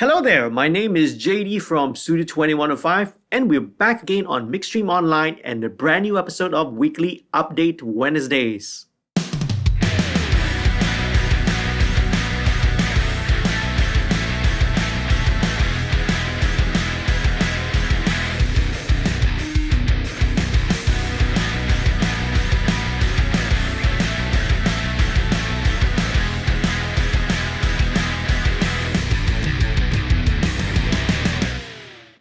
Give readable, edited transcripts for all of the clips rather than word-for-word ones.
Hello there, my name is JD from Studio 2105 and we're back again on MixStream Online and a brand new episode of Weekly Update Wednesdays.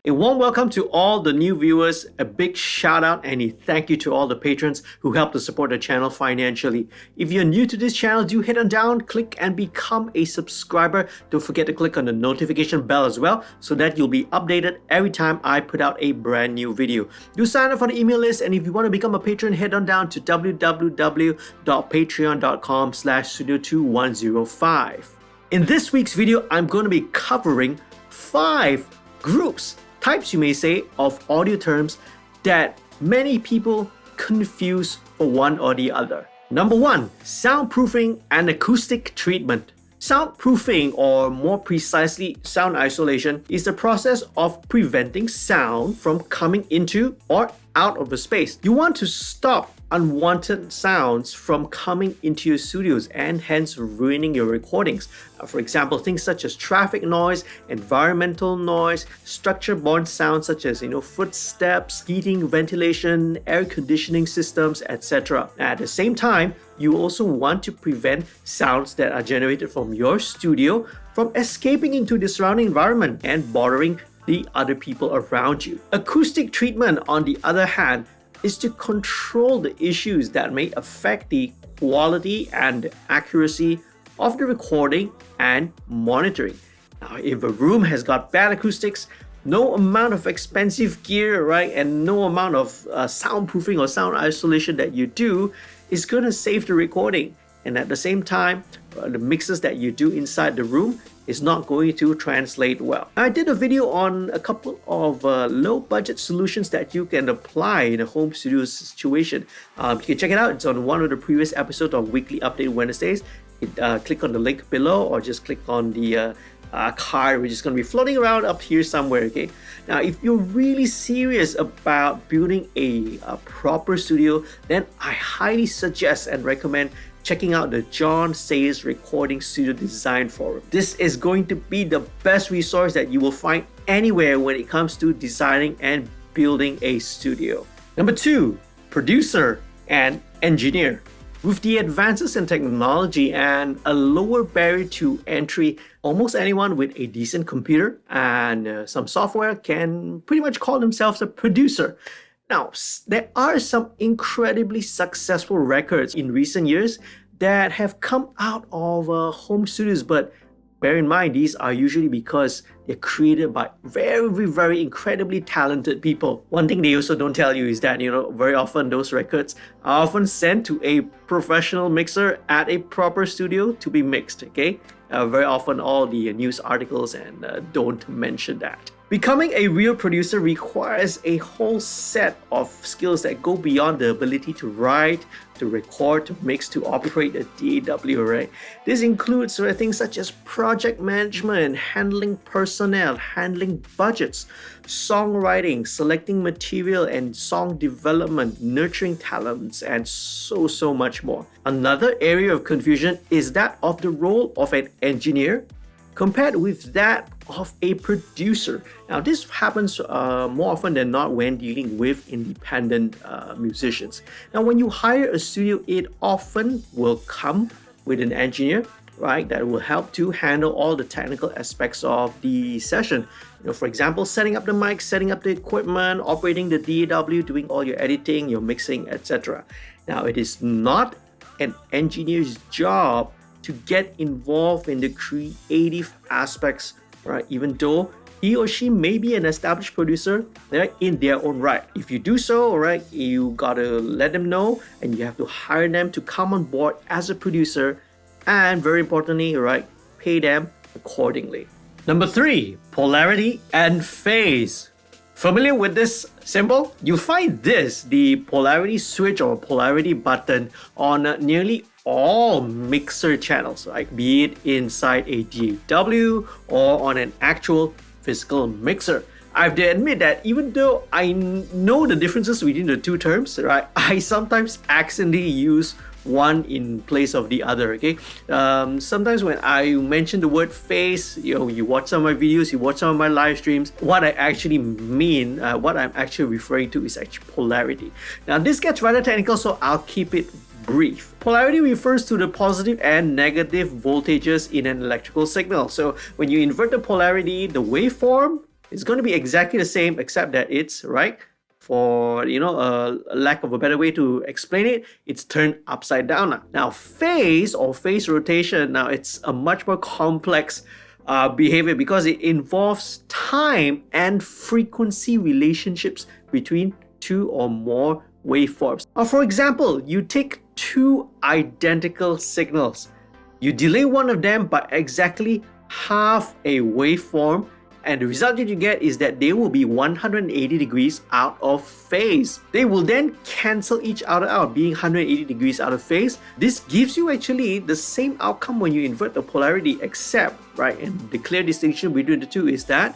A warm welcome to all the new viewers, a big shout out and a thank you to all the patrons who help to support the channel financially. If you're new to this channel, do head on down, click and become a subscriber. Don't forget to click on the notification bell as well so that you'll be updated every time I put out a brand new video. Do sign up for the email list, and if you want to become a patron, head on down to www.patreon.com/studio2105. In this week's video, I'm going to be covering 5 groups, types you may say, of audio terms that many people confuse for one or the other. Number 1, soundproofing and acoustic treatment. Soundproofing, or more precisely sound isolation, is the process of preventing sound from coming into or out of a space. You want to stop unwanted sounds from coming into your studios and hence ruining your recordings. For example, things such as traffic noise, environmental noise, structure-borne sounds such as footsteps, heating, ventilation, air conditioning systems, etc. At the same time, you also want to prevent sounds that are generated from your studio from escaping into the surrounding environment and bothering the other people around you. Acoustic treatment, on the other hand, is to control the issues that may affect the quality and accuracy of the recording and monitoring. Now, if a room has got bad acoustics, no amount of expensive gear, right, and no amount of soundproofing or sound isolation that you do is going to save the recording. And at the same time, the mixes that you do inside the room is not going to translate well. I did a video on a couple of low-budget solutions that you can apply in a home studio situation. You can check it out. It's on one of the previous episodes of Weekly Update Wednesdays. Click on the link below or just click on the card, which is going to be floating around up here somewhere. Okay. Now, if you're really serious about building a proper studio, then I highly suggest and recommend checking out the John Sayers Recording Studio Design Forum. This is going to be the best resource that you will find anywhere when it comes to designing and building a studio. Number 2, producer and engineer. With the advances in technology and a lower barrier to entry, almost anyone with a decent computer and some software can pretty much call themselves a producer. Now, there are some incredibly successful records in recent years that have come out of home studios, but bear in mind, these are usually because they're created by very incredibly talented people. One thing they also don't tell you is that, very often those records are often sent to a professional mixer at a proper studio to be mixed, okay? Very often all the news articles and don't mention that. Becoming a real producer requires a whole set of skills that go beyond the ability to write, to record, to mix, to operate a DAW, right? This includes things such as project management, handling personnel, handling budgets, songwriting, selecting material and song development, nurturing talents, and so much more. Another area of confusion is that of the role of an engineer compared with that of a producer. Now, this happens more often than not when dealing with independent musicians. Now, when you hire a studio, it often will come with an engineer, right, that will help to handle all the technical aspects of the session. For example, setting up the mic, setting up the equipment, operating the DAW, doing all your editing, your mixing, etc. Now, it is not an engineer's job to get involved in the creative aspects, right? Even though he or she may be an established producer, they're in their own right. If you do so, right, you gotta let them know and you have to hire them to come on board as a producer, and very importantly, right, pay them accordingly. Number 3, polarity and phase. Familiar with this symbol? You find this, the polarity switch or polarity button, on nearly all mixer channels, like be it inside a DAW or on an actual physical mixer. I have to admit that even though I know the differences between the two terms, right, I sometimes accidentally use one in place of the other. Okay, sometimes when I mention the word phase, you watch some of my videos, you watch some of my live streams, what I actually mean, what I'm actually referring to is actually polarity. Now this gets rather technical, so I'll keep it brief. Polarity refers to the positive and negative voltages in an electrical signal. So when you invert the polarity, the waveform is going to be exactly the same, except that it's, right, for a lack of a better way to explain it, it's turned upside down. Now phase or phase rotation, now it's a much more complex behavior because it involves time and frequency relationships between two or more waveforms. For example, you take two identical signals, you delay one of them by exactly half a waveform, and the result that you get is that they will be 180 degrees out of phase. They will then cancel each other out, being 180 degrees out of phase. This gives you actually the same outcome when you invert the polarity, except, right, and the clear distinction between the two is that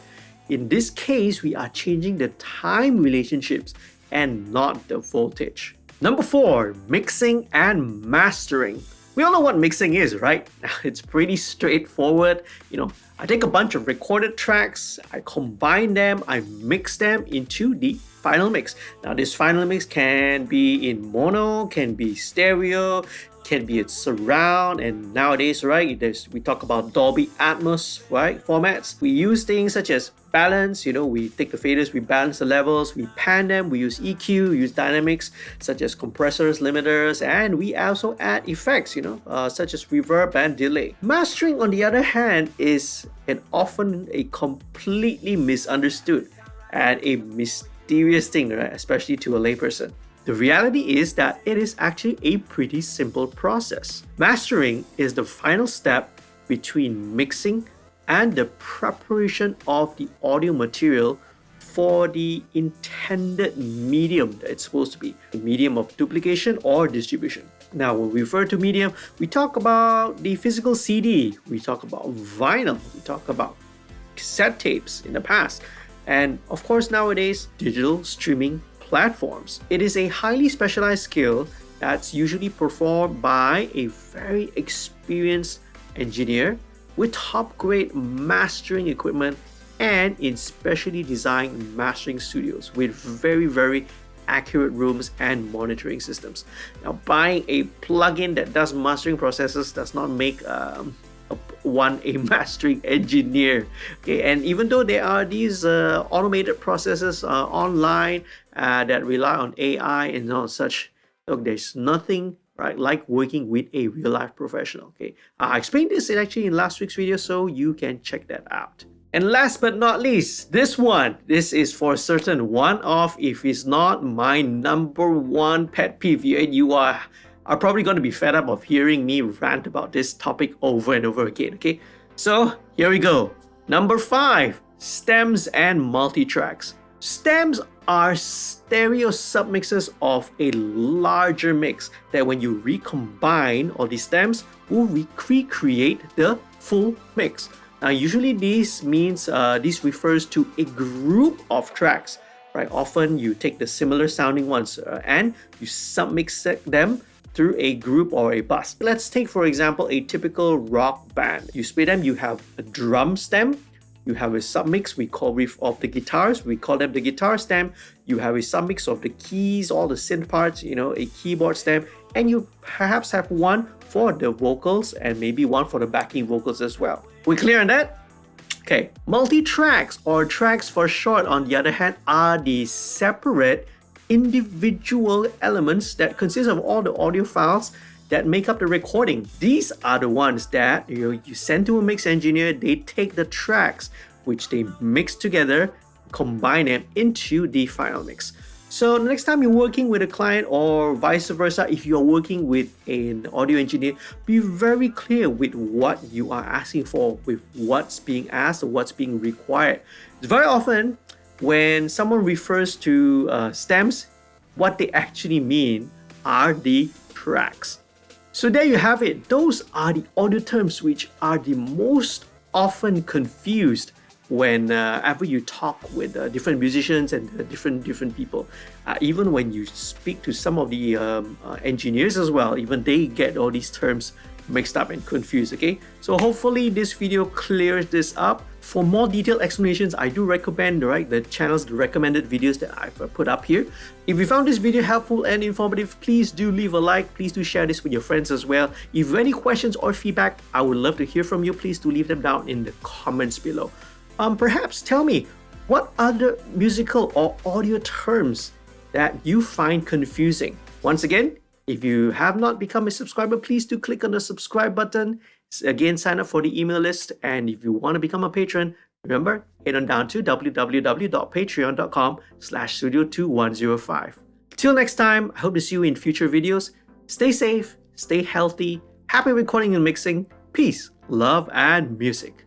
in this case, we are changing the time relationships and not the voltage. Number 4, mixing and mastering. We all know what mixing is, right? It's pretty straightforward. I take a bunch of recorded tracks, I combine them, I mix them into the final mix. Now this final mix can be in mono, can be stereo, can be in surround, and nowadays, right, we talk about Dolby Atmos, right, formats. We use things such as balance, we take the faders, we balance the levels, we pan them, we use EQ, we use dynamics such as compressors, limiters, and we also add effects, such as reverb and delay. Mastering, on the other hand, is often a completely misunderstood and a mysterious thing, right, especially to a layperson. The reality is that it is actually a pretty simple process. Mastering is the final step between mixing and the preparation of the audio material for the intended medium that it's supposed to be, the medium of duplication or distribution. Now, when we refer to medium, we talk about the physical CD, we talk about vinyl, we talk about cassette tapes in the past, and of course nowadays, digital streaming platforms. It is a highly specialized skill that's usually performed by a very experienced engineer with top-grade mastering equipment and in specially designed mastering studios with very, very accurate rooms and monitoring systems. Now, buying a plugin that does mastering processes does not make one a mastering engineer. Okay, and even though there are these automated processes online that rely on AI and all such, look, there's nothing right like working with a real life professional. Okay, I explained this in last week's video, so you can check that out. And last but not least, this is for certain one of, if it's not my number one pet peeve, and you are probably going to be fed up of hearing me rant about this topic over and over again. Okay, so here we go. Number 5, stems and multitracks. Stems are stereo submixes of a larger mix that when you recombine all these stems will recreate the full mix. Now usually this refers to a group of tracks, right? Often you take the similar sounding ones and you submix them through a group or a bus. Let's take, for example, a typical rock band. You split them, you have a drum stem, you have a submix of the guitars, we call them the guitar stem. You have a submix of the keys, all the synth parts, a keyboard stem, and you perhaps have one for the vocals and maybe one for the backing vocals as well. We clear on that? Okay, multi-tracks, or tracks for short, on the other hand, are the separate individual elements that consist of all the audio files that make up the recording. These are the ones that you send to a mix engineer. They take the tracks which they mix together, combine them into the final mix. So the next time you're working with a client or vice versa, if you're working with an audio engineer, be very clear with what you are asking for, with what's being asked or what's being required. Very often when someone refers to stems, what they actually mean are the tracks. So there you have it. Those are the audio terms which are the most often confused whenever you talk with different musicians and different people. Even when you speak to some of the engineers as well, even they get all these terms mixed up and confused. Okay, so hopefully this video clears this up. For more detailed explanations, I do recommend the channels, the recommended videos that I've put up here. If you found this video helpful and informative, please do leave a like. Please do share this with your friends as well. If you have any questions or feedback, I would love to hear from you. Please do leave them down in the comments below. Perhaps tell me what other musical or audio terms that you find confusing. Once again, if you have not become a subscriber, please do click on the subscribe button. Again, sign up for the email list. And if you want to become a patron, remember, head on down to www.patreon.com/studio2105. Till next time, I hope to see you in future videos. Stay safe, stay healthy, happy recording and mixing. Peace, love, and music.